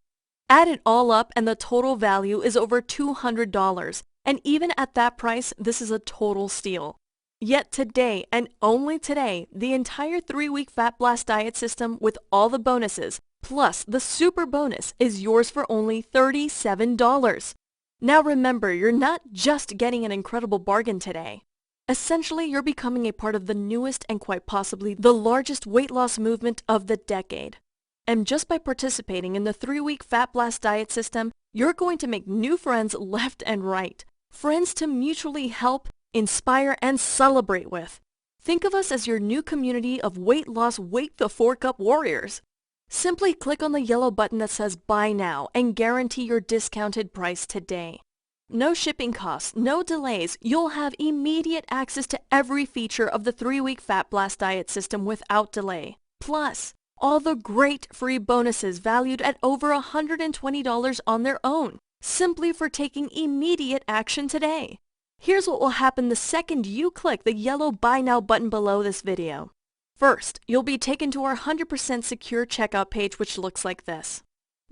Add it all up and the total value is over $200, and even at that price, this is a total steal. Yet today, and only today, the entire 3-week Fat Blast diet system with all the bonuses, plus the super bonus, is yours for only $37. Now remember, you're not just getting an incredible bargain today. Essentially, you're becoming a part of the newest and quite possibly the largest weight loss movement of the decade. And just by participating in the 3-week Fat Blast diet system, you're going to make new friends left and right. Friends to mutually help, inspire, and celebrate with. Think of us as your new community of weight loss wake the fork up warriors. Simply click on the yellow button that says Buy Now and guarantee your discounted price today. No shipping costs, no delays. You'll have immediate access to every feature of the 3-week Fat Blast diet system without delay. Plus, all the great free bonuses valued at over $120 on their own, simply for taking immediate action today. Here's what will happen the second you click the yellow Buy Now button below this video. First, you'll be taken to our 100% secure checkout page, which looks like this.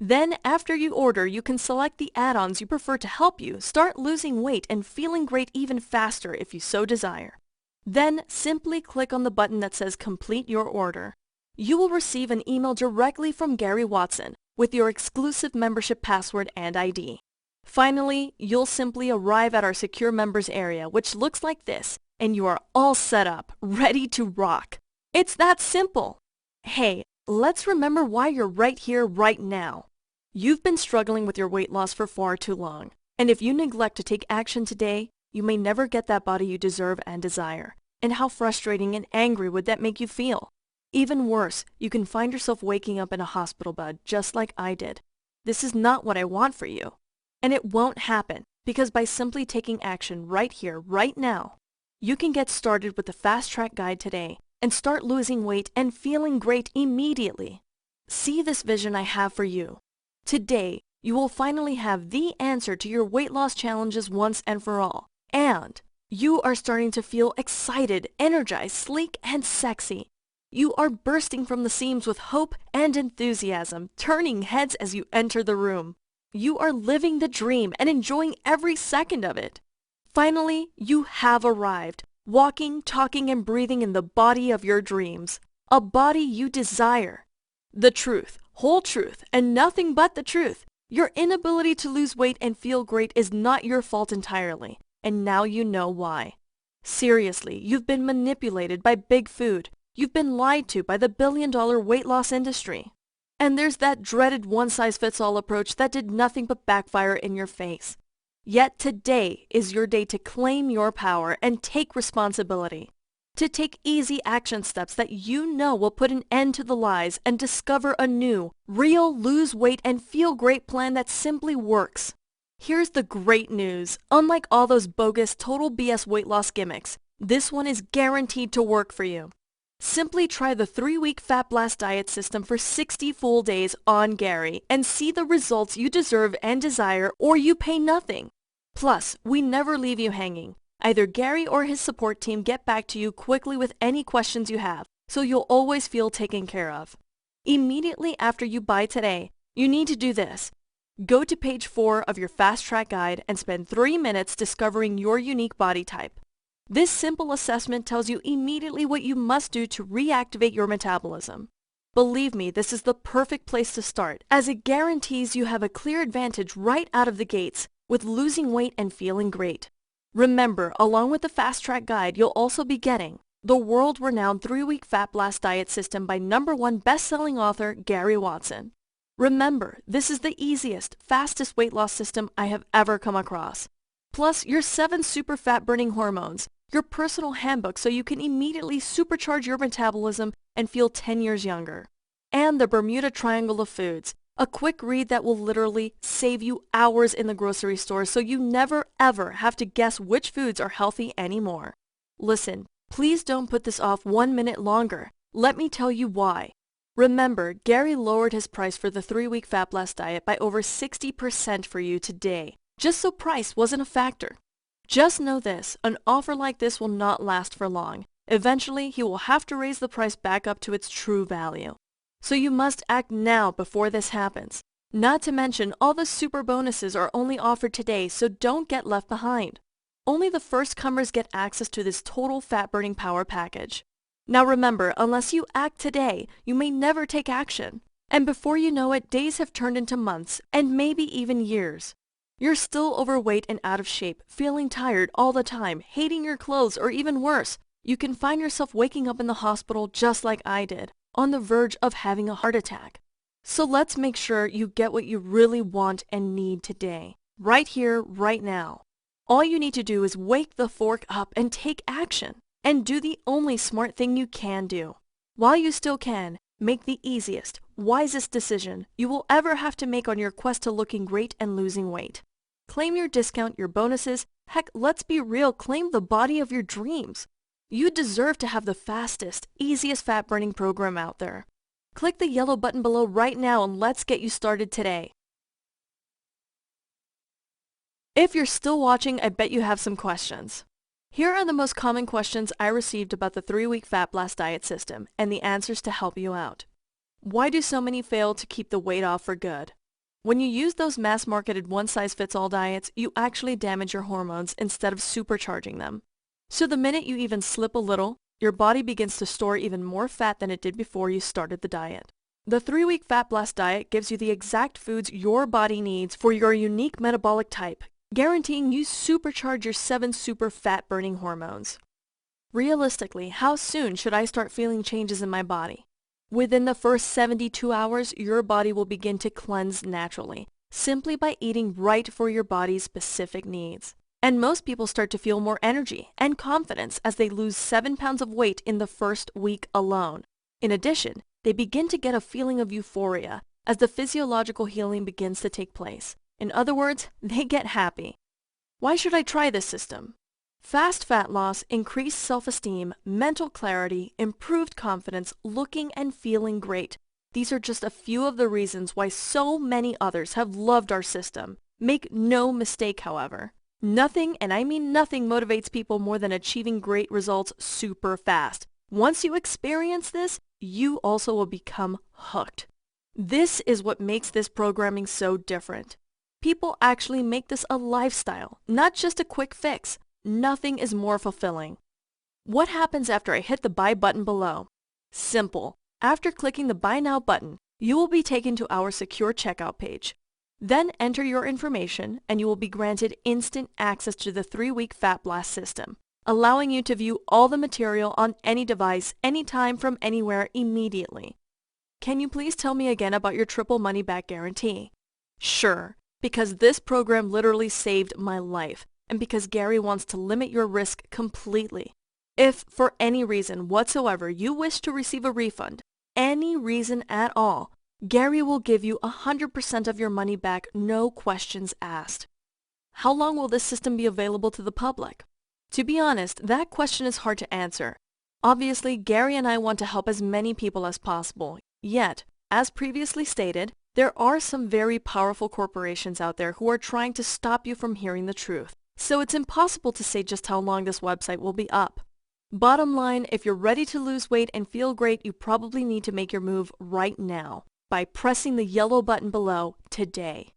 Then, after you order, you can select the add-ons you prefer to help you start losing weight and feeling great even faster if you so desire. Then, simply click on the button that says Complete Your Order. You will receive an email directly from Gary Watson with your exclusive membership password and ID. Finally, you'll simply arrive at our secure members area, which looks like this, and you are all set up, ready to rock. It's that simple. Hey, let's remember why you're right here, right now. You've been struggling with your weight loss for far too long, and if you neglect to take action today, you may never get that body you deserve and desire. And how frustrating and angry would that make you feel? Even worse, you can find yourself waking up in a hospital bed just like I did. This is not what I want for you. And it won't happen, because by simply taking action right here, right now, you can get started with the Fast Track Guide today and start losing weight and feeling great immediately. See this vision I have for you. Today, you will finally have the answer to your weight loss challenges once and for all. And you are starting to feel excited, energized, sleek, and sexy. You are bursting from the seams with hope and enthusiasm, turning heads as you enter the room. You are living the dream and enjoying every second of it. Finally, you have arrived, walking, talking, and breathing in the body of your dreams, a body you desire. The truth, whole truth, and nothing but the truth. Your inability to lose weight and feel great is not your fault entirely, and now you know why. Seriously, you've been manipulated by big food. You've been lied to by the billion-dollar weight loss industry. And there's that dreaded one-size-fits-all approach that did nothing but backfire in your face. Yet today is your day to claim your power and take responsibility. To take easy action steps that you know will put an end to the lies and discover a new, real lose weight and feel great plan that simply works. Here's the great news. Unlike all those bogus total BS weight loss gimmicks, this one is guaranteed to work for you. Simply try the 3-week Fat Blast diet system for 60 full days on Gary and see the results you deserve and desire, or you pay nothing. Plus, we never leave you hanging. Either Gary or his support team get back to you quickly with any questions you have, so you'll always feel taken care of. Immediately after you buy today, you need to do this. Go to page 4 of your Fast Track Guide and spend 3 minutes discovering your unique body type. This simple assessment tells you immediately what you must do to reactivate your metabolism. Believe me, this is the perfect place to start, as it guarantees you have a clear advantage right out of the gates with losing weight and feeling great. Remember, along with the Fast Track Guide, you'll also be getting the world-renowned 3-week Fat Blast diet system by #1 best-selling author Gary Watson. Remember, this is the easiest, fastest weight loss system I have ever come across. Plus, your 7 super fat-burning hormones, your personal handbook so you can immediately supercharge your metabolism and feel 10 years younger. And the Bermuda Triangle of Foods, a quick read that will literally save you hours in the grocery store so you never ever have to guess which foods are healthy anymore. Listen, please don't put this off 1 minute longer. Let me tell you why. Remember, Gary lowered his price for the 3-week Fat Blast diet by over 60% for you today, just so price wasn't a factor. Just know this, an offer like this will not last for long. Eventually, he will have to raise the price back up to its true value. So you must act now before this happens. Not to mention, all the super bonuses are only offered today, so don't get left behind. Only the first comers get access to this total fat-burning power package. Now remember, unless you act today, you may never take action. And before you know it, days have turned into months, and maybe even years. You're still overweight and out of shape, feeling tired all the time, hating your clothes, or even worse, you can find yourself waking up in the hospital just like I did, on the verge of having a heart attack. So let's make sure you get what you really want and need today, right here, right now. All you need to do is wake the fork up and take action, and do the only smart thing you can do. While you still can, make the easiest, wisest decision you will ever have to make on your quest to looking great and losing weight. Claim your discount, your bonuses, heck, let's be real, claim the body of your dreams. You deserve to have the fastest, easiest fat-burning program out there. Click the yellow button below right now and let's get you started today. If you're still watching, I bet you have some questions. Here are the most common questions I received about the 3-week Fat Blast diet system and the answers to help you out. Why do so many fail to keep the weight off for good? When you use those mass-marketed one-size-fits-all diets, you actually damage your hormones instead of supercharging them. So the minute you even slip a little, your body begins to store even more fat than it did before you started the diet. The 3-week Fat Blast diet gives you the exact foods your body needs for your unique metabolic type, guaranteeing you supercharge your 7 super fat-burning hormones. Realistically, how soon should I start feeling changes in my body? Within the first 72 hours, your body will begin to cleanse naturally, simply by eating right for your body's specific needs. And most people start to feel more energy and confidence as they lose 7 pounds of weight in the first week alone. In addition, they begin to get a feeling of euphoria as the physiological healing begins to take place. In other words, they get happy. Why should I try this system? Fast fat loss, increased self-esteem, mental clarity, improved confidence, looking and feeling great. These are just a few of the reasons why so many others have loved our system. Make no mistake, however. Nothing, and I mean nothing, motivates people more than achieving great results super fast. Once you experience this, you also will become hooked. This is what makes this programming so different. People actually make this a lifestyle, not just a quick fix. Nothing is more fulfilling. What happens after I hit the buy button below? Simple. After clicking the buy now button, you will be taken to our secure checkout page. Then enter your information and you will be granted instant access to the 3-week Fat Blast system, allowing you to view all the material on any device, anytime, from anywhere, immediately. Can you please tell me again about your triple money back guarantee? Sure, because this program literally saved my life, and because Gary wants to limit your risk completely. If, for any reason whatsoever, you wish to receive a refund, any reason at all, Gary will give you 100% of your money back, no questions asked. How long will this system be available to the public? To be honest, that question is hard to answer. Obviously, Gary and I want to help as many people as possible. Yet, as previously stated, there are some very powerful corporations out there who are trying to stop you from hearing the truth. So it's impossible to say just how long this website will be up. Bottom line, if you're ready to lose weight and feel great, you probably need to make your move right now by pressing the yellow button below today.